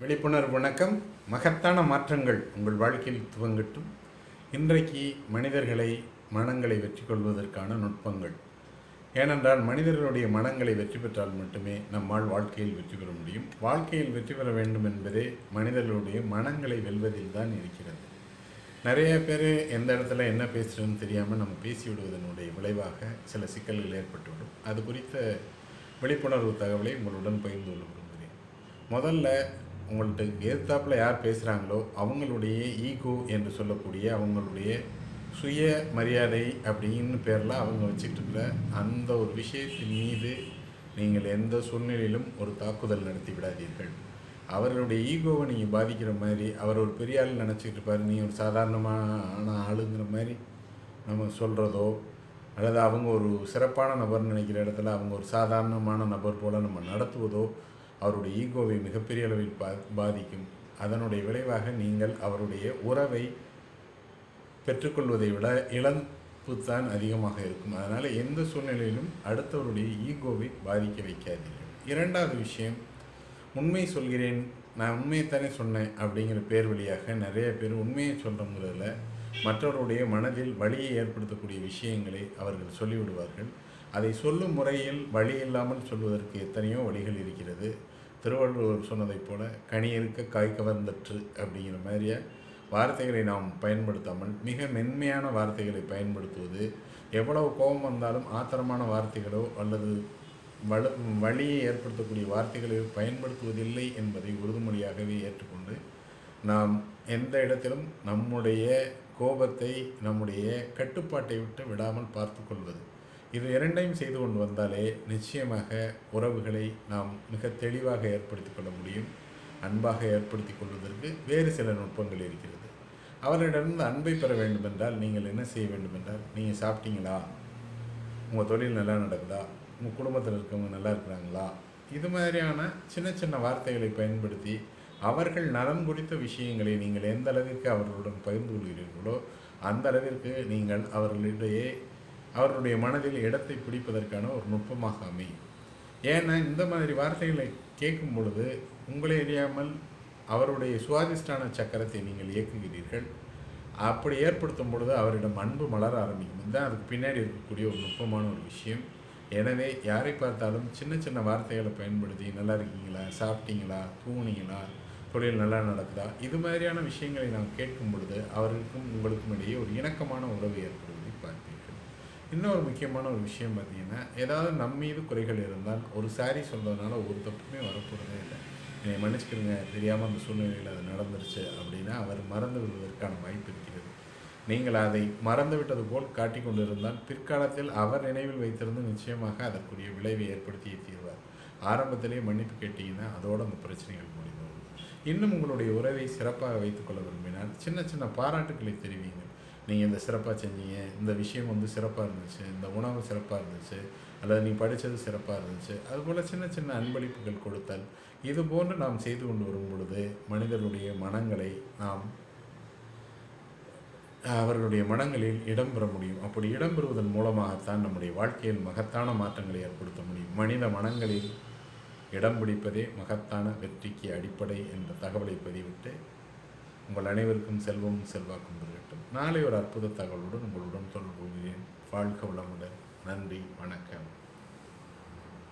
விழிப்புணர்வு வணக்கம். மகத்தான மாற்றங்கள் உங்கள் வாழ்க்கையில் துவங்கட்டும். இன்றைக்கு மனங்களை வெற்றி கொள்வதற்கான நுட்பங்கள். ஏனென்றால் மனிதர்களுடைய மனங்களை வெற்றி பெற்றால் மட்டுமே நம்மால் வாழ்க்கையில் வெற்றி பெற முடியும். வாழ்க்கையில் வெற்றி பெற வேண்டும் என்பதே மனிதர்களுடைய மனங்களை வெல்வதில் தான் இருக்கிறது. நிறைய பேர் எந்த இடத்துல என்ன பேசுகிறோன்னு தெரியாமல் நம்ம பேசிவிடுவதனுடைய விளைவாக சில சிக்கல்கள் ஏற்பட்டுவிடும். அது குறித்த விழிப்புணர்வு தகவலை உங்களுடன் பகிர்ந்து கொள்ள விரும்புகிறேன். முதல்ல உங்கள்கிட்ட எதிர்த்தாப்பில் யார் பேசுகிறாங்களோ அவங்களுடைய ஈகோ என்று சொல்லக்கூடிய அவங்களுடைய சுய மரியாதை அப்படின்னு பேரில் அவங்க வச்சுக்கிட்டு இருக்கிற அந்த ஒரு விஷயத்தின் மீது நீங்கள் எந்த சூழ்நிலையிலும் ஒரு தாக்குதல் நடத்தி விடாதீர்கள். அவர்களுடைய ஈகோவை நீங்கள் பாதிக்கிற மாதிரி, அவர் ஒரு பெரிய ஆள் நினச்சிக்கிட்டு இருப்பார், நீ ஒரு சாதாரணமான ஆளுங்கிற மாதிரி நம்ம சொல்கிறதோ, அல்லது அவங்க ஒரு சிறப்பான நபர்னு நினைக்கிற இடத்துல அவங்க ஒரு சாதாரணமான நபர் போல் நம்ம நடத்துவதோ அவருடைய ஈகோவை மிகப்பெரிய அளவில் பாதிக்கும். அதனுடைய விளைவாக நீங்கள் அவருடைய உறவை பெற்றுக்கொள்வதை விட இழப்பு தான் அதிகமாக இருக்கும். அதனால் எந்த சூழ்நிலையிலும் அடுத்தவருடைய ஈகோவை பாதிக்க வைக்காதீர்கள். இரண்டாவது விஷயம், உண்மை சொல்கிறேன், நான் உண்மையைத்தானே சொன்னேன் அப்படிங்கிற பேர் வழியாக நிறைய பேர் உண்மையை சொல்கிறவங்கள மற்றவருடைய மனதில் வலியை ஏற்படுத்தக்கூடிய விஷயங்களை அவர்கள் சொல்லிவிடுவார்கள். அதை சொல்லும் முறையில் வழி இல்லாமல் சொல்வதற்கு எத்தனையோ வழிகள் இருக்கிறது. திருவள்ளுவர் சொன்னதைப் போல கனி இருக்க காய் கவர்ந்தற்று அப்படிங்கிற மாதிரிய வார்த்தைகளை நாம் பயன்படுத்தாமல் மிக மென்மையான வார்த்தைகளை பயன்படுத்துவது, எவ்வளவு கோபம் வந்தாலும் ஆத்திரமான வார்த்தைகளோ அல்லது வலியை ஏற்படுத்தக்கூடிய வார்த்தைகளை பயன்படுத்துவதில்லை என்பதை உறுதிமொழியாகவே ஏற்றுக்கொண்டு நாம் எந்த இடத்திலும் நம்முடைய கோபத்தை நம்முடைய கட்டுப்பாட்டை விட்டு விடாமல் பார்த்து கொள்வது, இது இரண்டையும் செய்து கொண்டு வந்தாலே நிச்சயமாக உறவுகளை நாம் மிக தெளிவாக ஏற்படுத்தி கொள்ள முடியும். அன்பாக ஏற்படுத்தி கொள்வதற்கு வேறு சில நுட்பங்கள் இருக்கிறது. அவரிடமிருந்து அன்பை பெற வேண்டுமென்றால் நீங்கள் என்ன செய்ய வேண்டுமென்றால், நீங்கள் சாப்பிட்டீங்களா, உங்கள் தொழில் நல்லா நடக்குதா, உங்கள் குடும்பத்தில் இருக்கவங்க நல்லா இருக்கிறாங்களா, இது மாதிரியான சின்ன சின்ன வார்த்தைகளை பயன்படுத்தி அவர்கள் நலம் குறித்த விஷயங்களை நீங்கள் எந்த அளவிற்கு அவர்களுடன் பகிர்ந்து கொள்கிறீர்களோ அந்த அளவிற்கு நீங்கள் அவர்களுடைய மனதில் இடத்தை பிடிப்பதற்கான ஒரு நுட்பமாக அமையும். ஏன்னா இந்த மாதிரி வார்த்தைகளை கேட்கும் பொழுது உங்களை அறியாமல் அவருடைய சுவாதிஷ்டான சக்கரத்தை நீங்கள் இயக்குகிறீர்கள். அப்படி ஏற்படுத்தும் பொழுது அவரிடம் அன்பு மலர ஆரம்பிக்கும். இதுதான் அதுக்கு பின்னாடி இருக்கக்கூடிய ஒரு நுட்பமான ஒரு விஷயம். எனவே யாரை பார்த்தாலும் சின்ன சின்ன வார்த்தைகளை பயன்படுத்தி நல்லா இருக்கீங்களா, சாப்பிட்டீங்களா, தூங்குனீங்களா, தொழில் நல்லா நடக்குதா, இது மாதிரியான விஷயங்களை நாம் கேட்கும் பொழுது அவர்களுக்கும் உங்களுக்கும் இடையே ஒரு இணக்கமான உறவு ஏற்படுவதை பார்ப்பீர்கள். இன்னொரு முக்கியமான ஒரு விஷயம் பார்த்தீங்கன்னா, ஏதாவது நம் மீது குறைகள் இருந்தால் ஒரு சாரி சொல்கிறதுனால ஒரு தப்புமே வரப்போகிறதே இல்லை. என்னை மன்னிச்சுக்கிறங்க, தெரியாமல் அந்த சூழ்நிலையில் அது நடந்துருச்சு அப்படின்னா அவர் மறந்து விடுவதற்கான வாய்ப்பு இருக்கிறது. நீங்கள் அதை மறந்து விட்டது போல் காட்டி கொண்டு இருந்தால் பிற்காலத்தில் அவர் நினைவில் வைத்திருந்து நிச்சயமாக அதற்குரிய விளைவை ஏற்படுத்தியே தீர்வார். ஆரம்பத்திலே மன்னிப்பு கேட்டீங்கன்னா அதோடு அந்த பிரச்சனைகள் முடிந்துவிடும். இன்னும் உங்களுடைய உறவை சிறப்பாக வைத்துக்கொள்ள விரும்பினால் சின்ன சின்ன பாராட்டுக்களை தெரிவிங்க. நீங்கள் இந்த சிறப்பாக செஞ்சீங்க, இந்த விஷயம் சிறப்பாக இருந்துச்சு, இந்த உணவு சிறப்பாக இருந்துச்சு, அல்லது நீ படித்தது சிறப்பாக இருந்துச்சு, அதுபோல் சின்ன சின்ன அன்பளிப்புகள் கொடுத்தல், இது போன்று நாம் செய்து கொண்டு வரும் பொழுது மனிதர்களுடைய மனங்களை நாம் அவர்களுடைய மனங்களில் இடம்பெற முடியும். அப்படி இடம்பெறுவதன் மூலமாகத்தான் நம்முடைய வாழ்க்கையில் மகத்தான மாற்றங்களை ஏற்படுத்த முடியும். மனித மனங்களில் இடம் பிடிப்பதே மகத்தான வெற்றிக்கு அடிப்படை என்ற தகவலை பதிவிட்டு உங்கள் அனைவருக்கும் செல்வமும் செல்வாக்கும் பெறட்டும். நாளை ஒரு அற்புத தகவலுடன் உங்களுடன் தொடர்பு கொள்கிறேன். வாழ்க வளமுடன். நன்றி, வணக்கம்.